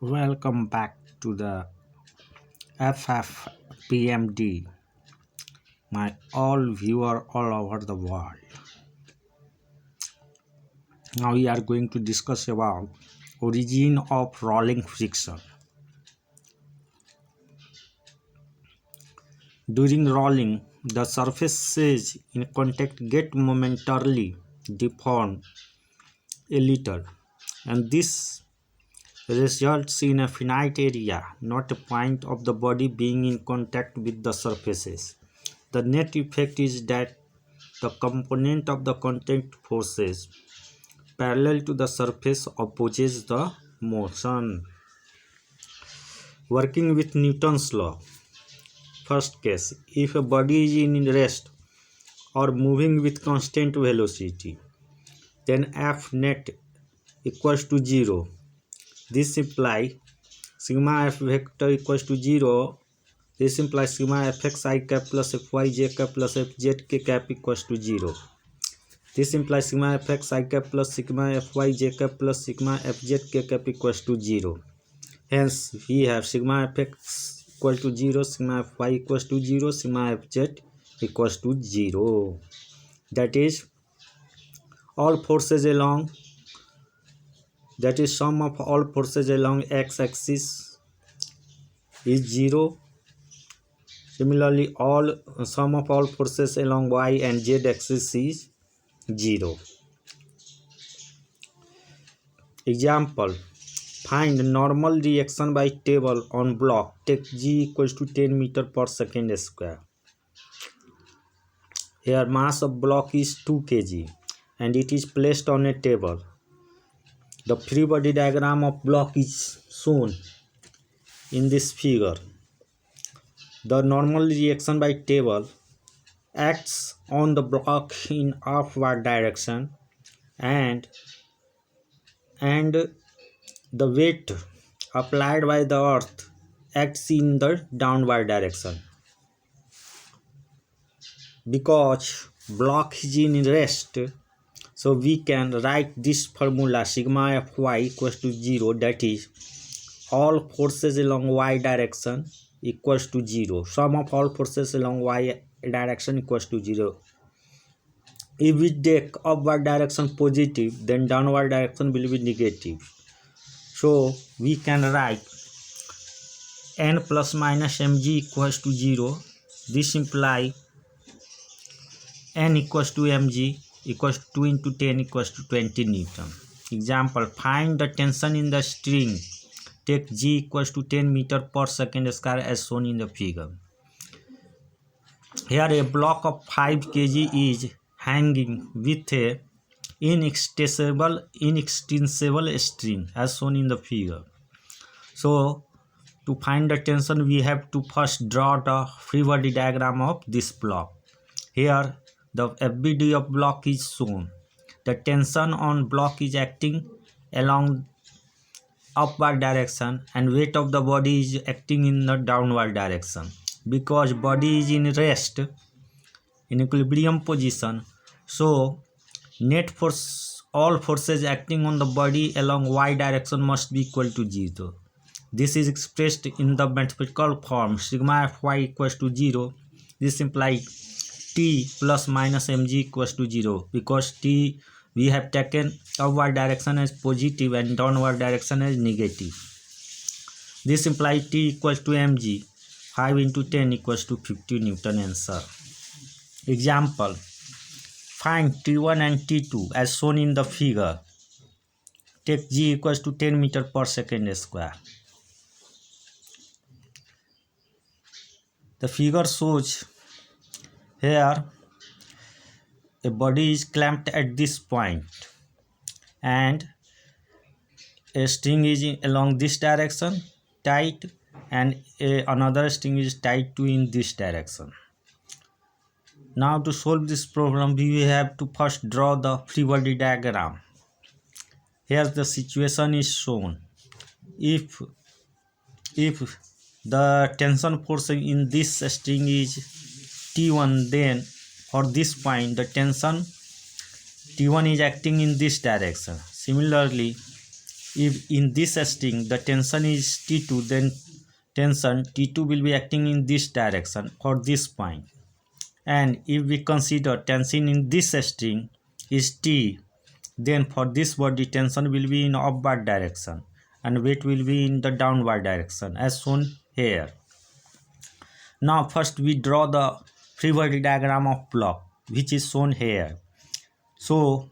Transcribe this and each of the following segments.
Welcome back to the FFPMD, my all viewer all over the world. Now we are going to discuss about origin of rolling friction. During rolling, the surfaces in contact get momentarily deformed a little, and this results in a finite area, not a point of the body being in contact with the surfaces. The net effect is that the component of the contact forces parallel to the surface opposes the motion. Working with Newton's law. First case, if a body is in rest or moving with constant velocity, then F net equals to 0. This implies sigma F vector equals to 0. This implies sigma Fx I cap plus Fy j cap plus Fz k cap equals to 0. This implies sigma Fx I cap plus sigma Fy j cap plus sigma Fz k cap equals to 0. Hence, we have sigma Fx equal to 0, sigma Fy equals to 0, sigma Fz equals to 0. That is, all forces along, that is sum of all forces along x-axis is 0. Similarly, all sum of all forces along y and z axis is 0. Example, find normal reaction by table on block. Take g equals to 10 meter per second square. Here mass of block is 2 kg and it is placed on a table. The free body diagram of block is shown in this figure. The normal reaction by table acts on the block in upward direction and the weight applied by the earth acts in the downward direction. Because block is in rest, so we can write this formula sigma Fy equals to 0, that is all forces along y direction equals to 0. Sum of all forces along y direction equals to 0. If we take upward direction positive, then downward direction will be negative. So we can write n plus minus mg equals to 0. This implies n equals to mg equals to 2 into 10 equals to 20 Newton. Example, find the tension in the string. Take g equals to 10 meter per second square as shown in the figure. Here a block of 5 kg is hanging with a inextensible string as shown in the figure. So to find the tension, we have to first draw the free body diagram of this block. Here the FBD of block is shown. The tension on block is acting along upward direction and weight of the body is acting in the downward direction. Because body is in rest, in equilibrium position, so net force, all forces acting on the body along y direction must be equal to 0. This is expressed in the mathematical form sigma Fy equals to 0. This implies t plus minus mg equals to 0, because t we have taken upward direction as positive and downward direction as negative. This implies t equals to mg. 5 into 10 equals to 50 Newton answer. Example, find T1 and T2 as shown in the figure. Take g equals to 10 meter per second square. The figure shows here a body is clamped at this point and a string is along this direction tight and another string is tied to in this direction. Now to solve this problem, we have to first draw the free body diagram. Here the situation is shown. If the tension force in this string is T1, then for this point the tension T1 is acting in this direction. Similarly, if in this string the tension is T2, then tension T2 will be acting in this direction for this point. And if we consider tension in this string is T, then for this body tension will be in upward direction and weight will be in the downward direction as shown here. Now first we draw the free body diagram of block, which is shown here. So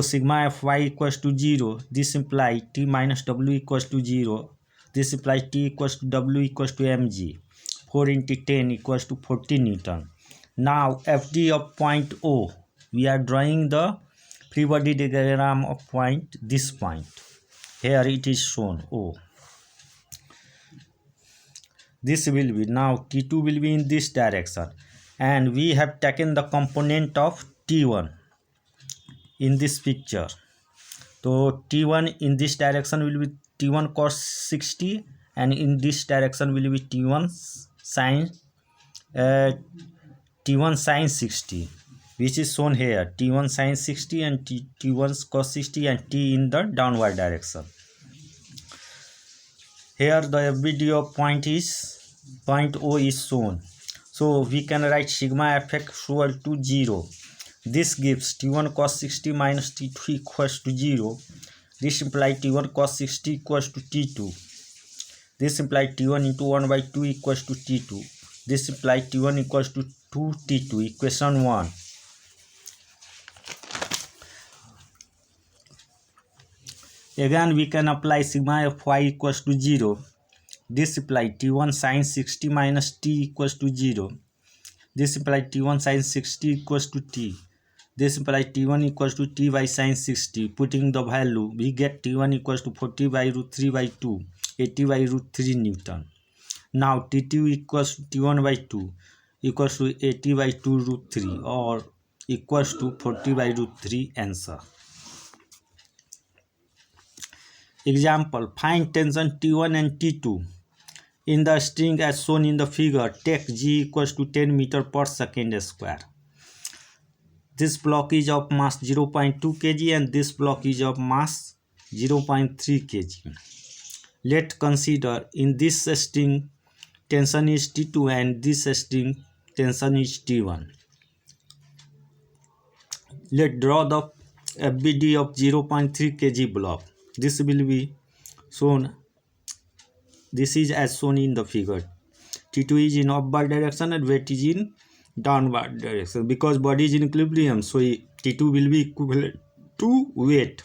sigma Fy equals to 0. This implies T minus W equals to 0. This implies T equals to W equals to mg. 4 into 10 equals to 40 Newton. Now FD of point O, we are drawing the free body diagram of point, this point. Here it is shown O. This will be, now T2 will be in this direction, and we have taken the component of T1 in this picture. So T1 in this direction will be T1 cos 60, and in this direction will be T1 sin 60, which is shown here, T1 sin 60 and T1 cos 60, and T in the downward direction. Here the FBD of point O is shown. So we can write sigma Fx equal to 0. This gives T1 cos 60 minus T2 equals to 0. This implies T1 cos 60 equals to T2. This implies T1 into 1 by 2 equals to T2. This implies T1 equals to 2 T2, equation 1. Again we can apply sigma Fy equals to 0. This implies T1 sin 60 minus T equals to 0. This implies T1 sin 60 equals to T. This implies T1 equals to T by sin 60. Putting the value, we get T1 equals to 40 by root 3 by 2, 80 by root 3 Newton. Now T2 equals to T1 by 2 equals to 80 by 2 root 3, or equals to 40 by root 3 answer. Example, find tension T1 and T2 in the string as shown in the figure. Take G equals to 10 meter per second square. This block is of mass 0.2 kg and this block is of mass 0.3 kg. Let's consider in this string tension is T2 and this string tension is T1. Let's draw the FBD of 0.3 kg block. This will be shown. This is as shown in the figure. T2 is in upward direction and weight is in downward direction. Because body is in equilibrium, so T2 will be equivalent to weight,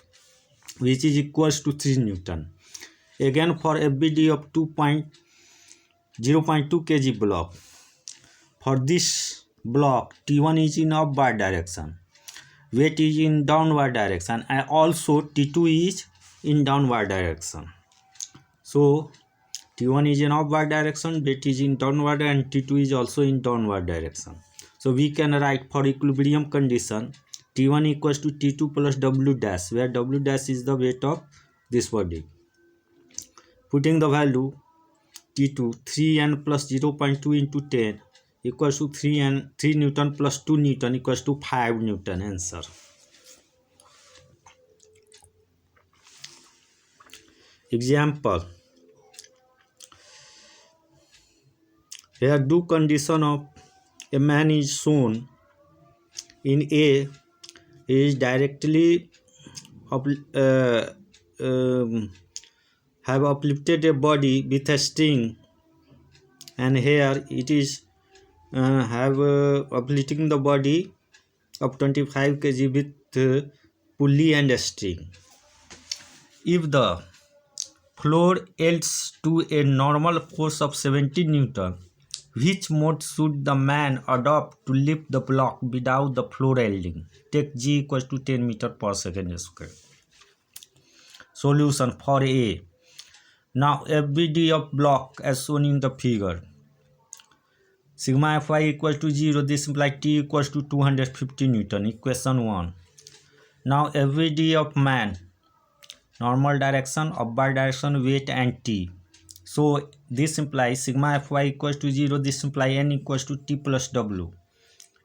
which is equals to 3 Newton. Again for FBD of 0.2 kg block. For this block, T1 is in upward direction, weight is in downward direction, and also T2 is in downward direction. So T1 is in upward direction, weight is in downward, and T2 is also in downward direction. So we can write for equilibrium condition T1 equals to T2 plus W dash, where W dash is the weight of this body. Putting the value T2, 3N plus 0.2 into 10 equals to 3 Newton plus 2 Newton equals to 5 Newton answer. Example. Here do condition of a man is shown. In A is directly have uplifted a body with a string, and here it is have uplifting the body of 25 kg with pulley and a string. If the floor yields to a normal force of 70 Newton, which mode should the man adopt to lift the block without the floor yielding? Take G equals to 10 meter per second square. Solution for A. Now FBD of block as shown in the figure. Sigma Fy equals to 0. This implies T equals to 250 Newton. Equation 1. Now FBD of man. Normal direction, upward direction, weight and T. So this implies sigma Fy equals to 0. This implies N equals to T plus W.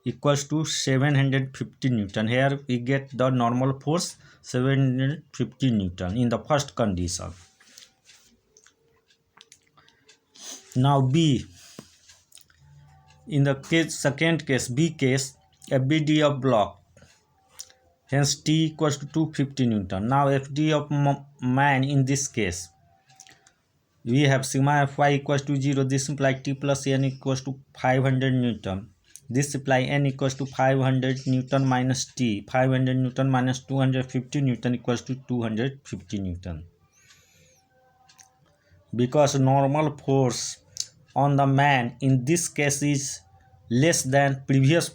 equals to 750 Newton. Here we get the normal force 750 Newton in the first condition. Now B, in the second case, B case, FBD of block, hence T equals to 250 Newton. Now FD of man in this case, we have sigma Fy equals to 0. This implies T plus N equals to 500 Newton. This implies N equals to 500 Newton minus T. 500 Newton minus 250 Newton equals to 250 Newton. Because normal force on the man in this case is less than previous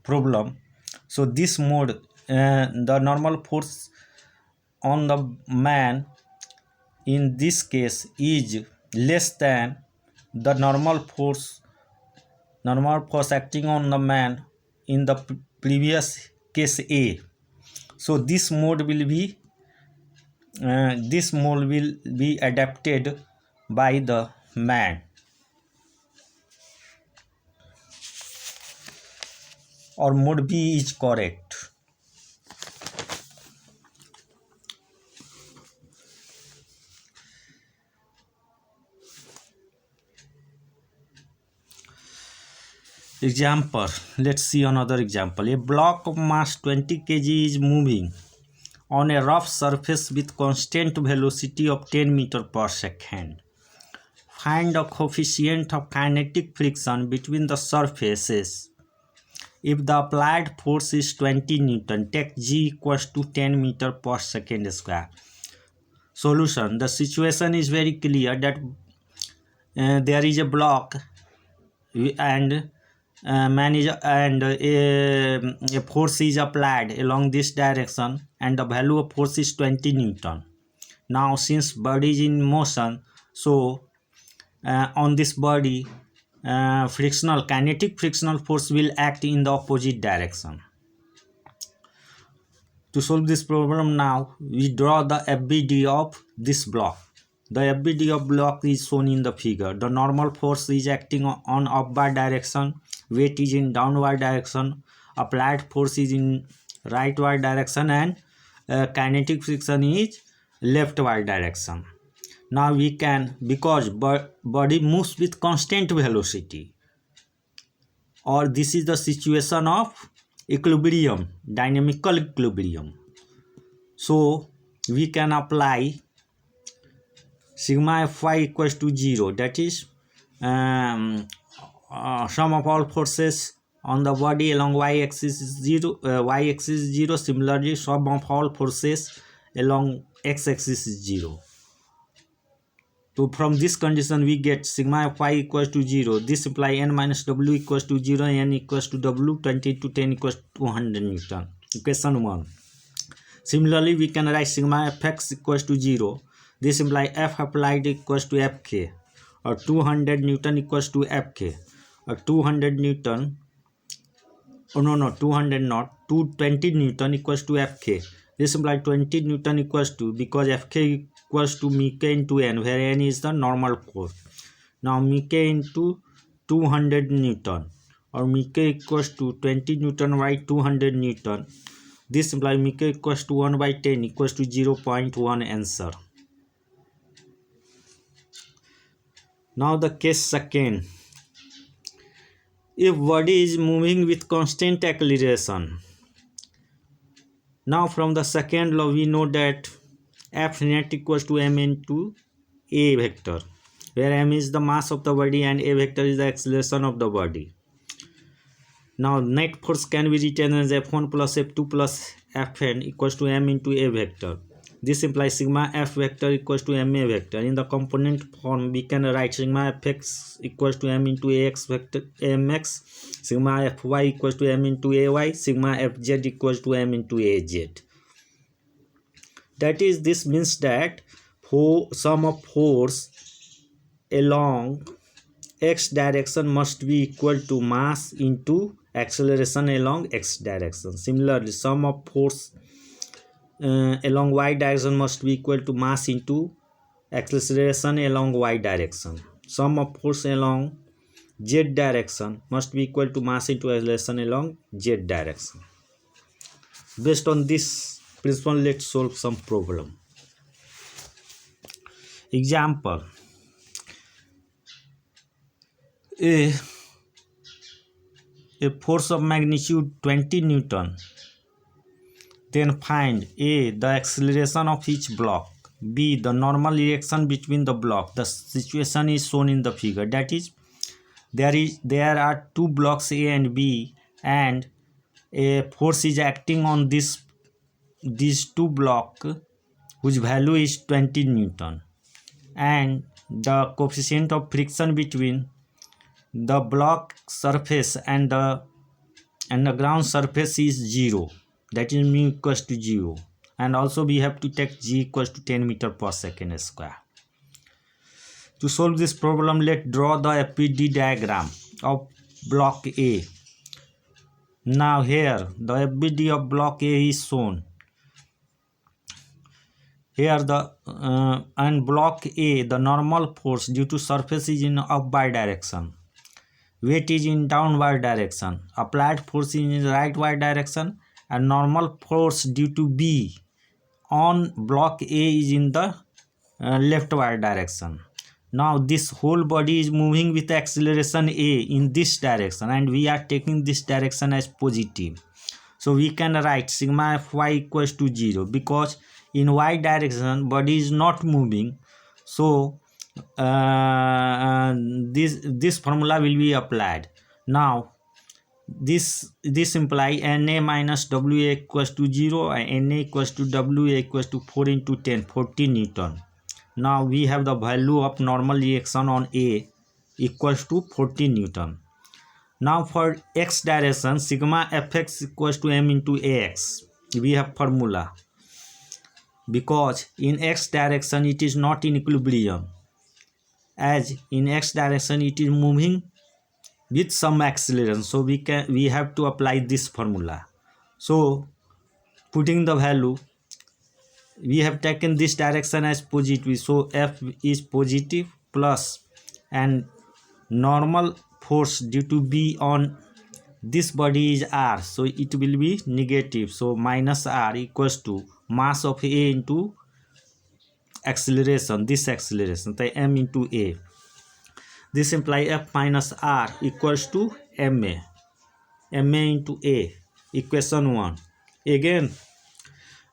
problem, so this mode, the normal force on the man in this case is less than the normal force acting on the man in the previous case A. So this mode will be adapted by the man, or mode B is correct. Example, let's see another example. A block of mass 20 kg is moving on a rough surface with constant velocity of 10 meters per second. Find the coefficient of kinetic friction between the surfaces. If the applied force is 20 Newton, take G equals to 10 meters per second square. Solution. The situation is very clear that there is a block and a force is applied along this direction, and the value of force is 20 Newton. Now since body is in motion, so on this body kinetic frictional force will act in the opposite direction. To solve this problem, now we draw the FBD of this block. The FBD of block is shown in the figure. The normal force is acting on upward direction, weight is in downward direction, applied force is in rightward direction, and kinetic friction is leftward direction. Now we can, because body moves with constant velocity, or this is the situation of equilibrium, dynamical equilibrium, so we can apply sigma Fy equals to 0, that is sum of all forces on the body along y-axis is 0, similarly sum of all forces along x-axis is 0. So from this condition we get sigma Fy equals to 0. This implies N minus W equals to 0, N equals to W, 20 to 10 equals to 200 Newton. Equation 1. Similarly we can write sigma Fx equals to 0. This implies F applied equals to Fk, or 200 Newton equals to Fk, or 200 Newton, oh no, 200 not, 220 Newton equals to Fk. This implies 20 Newton equals to, because Fk equals to μk into N, where N is the normal force. Now μk into 200 Newton, or μk equals to 20 Newton by 200 Newton. This implies μk equals to 1 by 10 equals to 0.1 answer. Now the case second. If body is moving with constant acceleration. Now from the second law we know that F net equals to m into a vector, where m is the mass of the body and a vector is the acceleration of the body. Now net force can be written as F1 plus F2 plus Fn equals to m into a vector. This implies sigma F vector equals to ma vector. In the component form we can write sigma Fx equals to m into ax vector mx, sigma Fy equals to m into ay, sigma Fz equals to m into az. That is, this means that sum of force along x direction must be equal to mass into acceleration along x direction. Similarly, sum of force along y direction must be equal to mass into acceleration along y direction. Sum of force along z direction must be equal to mass into acceleration along z direction. Based on this principle, let's solve some problem. Example: a force of magnitude 20 Newton. Then find A, the acceleration of each block, B, the normal reaction between the block. The situation is shown in the figure. That is, there are two blocks A and B, and a force is acting on these two blocks whose value is 20 Newton, and the coefficient of friction between the block surface and the ground surface is 0. That is mu equals to 0, and also we have to take g equals to 10 meter per second square. To solve this problem, let's draw the FBD diagram of block A. Now here the FBD of block A is shown. Here the and block A, the normal force due to surface is in upward direction, weight is in downward direction, applied force is in rightward direction, and normal force due to B on block A is in the leftward direction. Now this whole body is moving with acceleration A in this direction, and we are taking this direction as positive. So we can write sigma Fy equals to 0, because in y direction body is not moving. So this formula will be applied. Now this imply Na minus Wa equals to 0 and Na equals to Wa equals to 4 into 10, 40 Newton. Now we have the value of normal reaction on A equals to 40 Newton. Now for x direction, sigma Fx equals to m into Ax. We have formula, because in x direction it is not in equilibrium, as in x direction it is moving with some acceleration. So we have to apply this formula. So putting the value, we have taken this direction as positive, so F is positive, plus, and normal force due to B on this body is R, so it will be negative. So minus R equals to mass of A into acceleration, this acceleration, so m into A. This implies F minus R equals to ma into A. Equation 1. Again,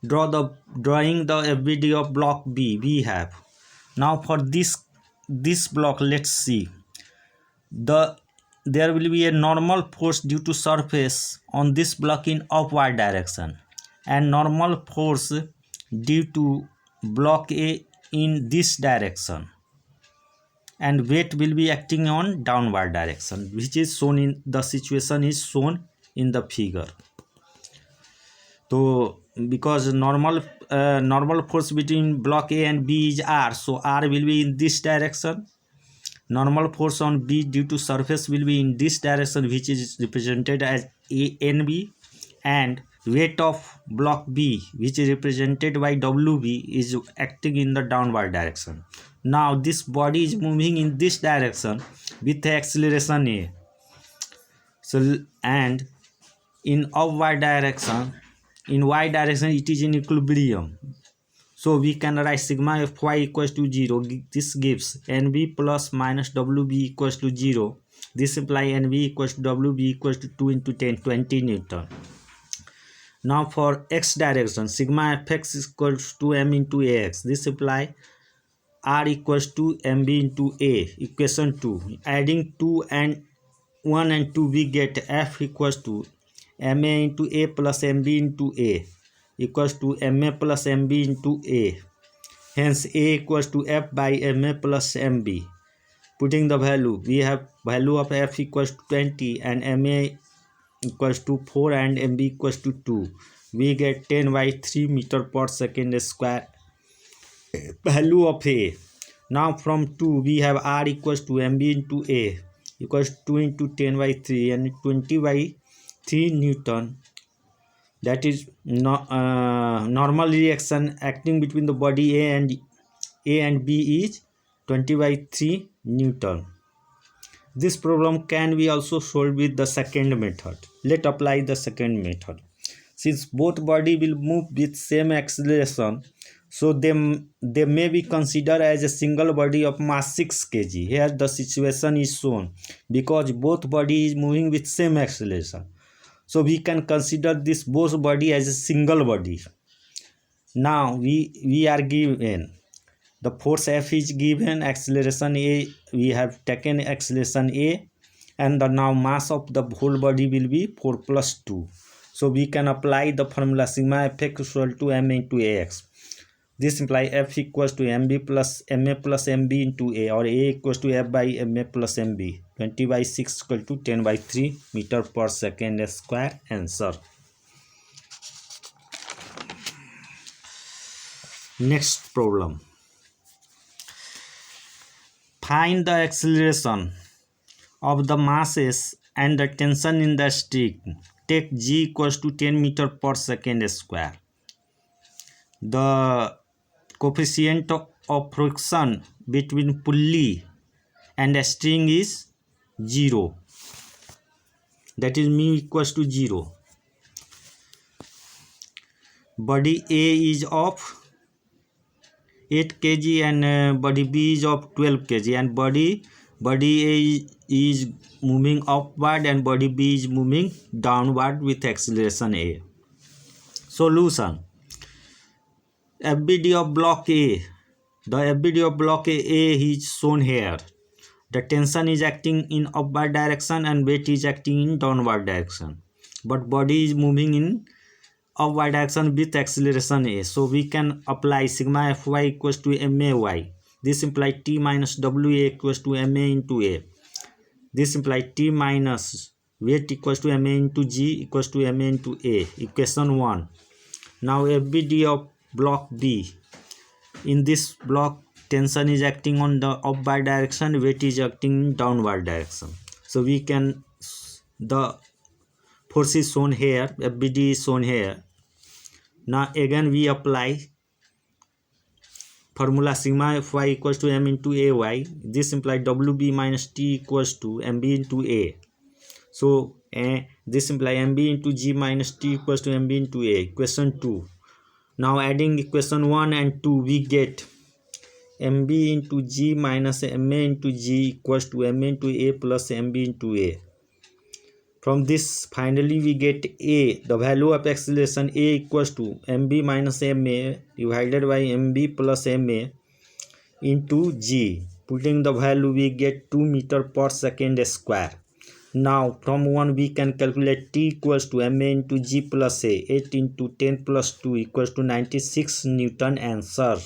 drawing the FBD of block B we have. Now for this block, let's see. There will be a normal force due to surface on this block in upward direction, and normal force due to block A in this direction, and weight will be acting on downward direction, which is shown in the situation is shown in the figure. So because normal force between block A and B is R, so R will be in this direction. Normal force on B due to surface will be in this direction, which is represented as ANB, and weight of block B, which is represented by WB, is acting in the downward direction. Now this body is moving in this direction with the acceleration A. So, and in upward direction, in y direction it is in equilibrium. So we can write sigma Fy equals to 0. This gives NB plus minus WB equals to 0. This implies NB equals to WB equals to 2 into 10, 20 Newton. Now for x direction, sigma Fx equals to m into Ax. This implies R equals to mb into A. Equation 2. Adding 2 and 1 and 2, we get F equals to ma into A plus mb into A equals to ma plus mb into A. Hence A equals to F by ma plus mb. Putting the value, we have value of F equals to 20 and ma equals to 4 and mb equals to 2. We get 10 by 3 meter per second square value of A. Now from 2 we have R equals to mb into A equals 2 into 10 by 3 and 20 by 3 Newton. That is normal reaction acting between the body A and B is 20 by 3 Newton. This problem can be also solved with the second method. Let's apply the second method. Since both body will move with same acceleration, so they may be considered as a single body of mass 6 kg. Here the situation is shown because both body is moving with same acceleration. So we can consider this both body as a single body. Now we are given the force F is given, acceleration A, we have taken acceleration A, and the now mass of the whole body will be 4 plus 2. So we can apply the formula sigma F equal to m into Ax. This implies F equals to mb plus ma plus mb into A, or A equals to F by ma plus mb. 20 by 6 equal to 10 by 3 meter per second square. Answer. Next problem. Find the acceleration of the masses and the tension in the stick. Take g equals to 10 meter per second square. The coefficient of friction between pulley and string is 0. That is mu equals to 0. Body A is of 8 kg and body B is of 12 kg, and body A is moving upward and body B is moving downward with acceleration A. Solution. FBD of block A. The FBD of block A is shown here. The tension is acting in upward direction and weight is acting in downward direction, but body is moving in upward direction with acceleration A. So we can apply sigma Fy equals to may. This implies T minus Wa equals to ma into A. This implies T minus weight equals to ma into G equals to ma into A. Equation 1. Now FBD of block B. In this block, tension is acting on the upward direction, weight is acting in downward direction. So we can, the force is shown here, FBD is shown here. Now again we apply formula sigma Fy equals to m into Ay. This implies Wb minus T equals to mb into A. So this implies mb into G minus T equals to mb into A. Equation 2. Now adding equation 1 and 2, we get mb into G minus ma into G equals to m into A plus mb into A. From this, finally we get A, the value of acceleration A equals to mb minus ma divided by mb plus ma into G. Putting the value, we get 2 meter per second square. Now from 1 we can calculate T equals to ma into G plus A. 8 into 10 plus 2 equals to 96 Newton. Answer.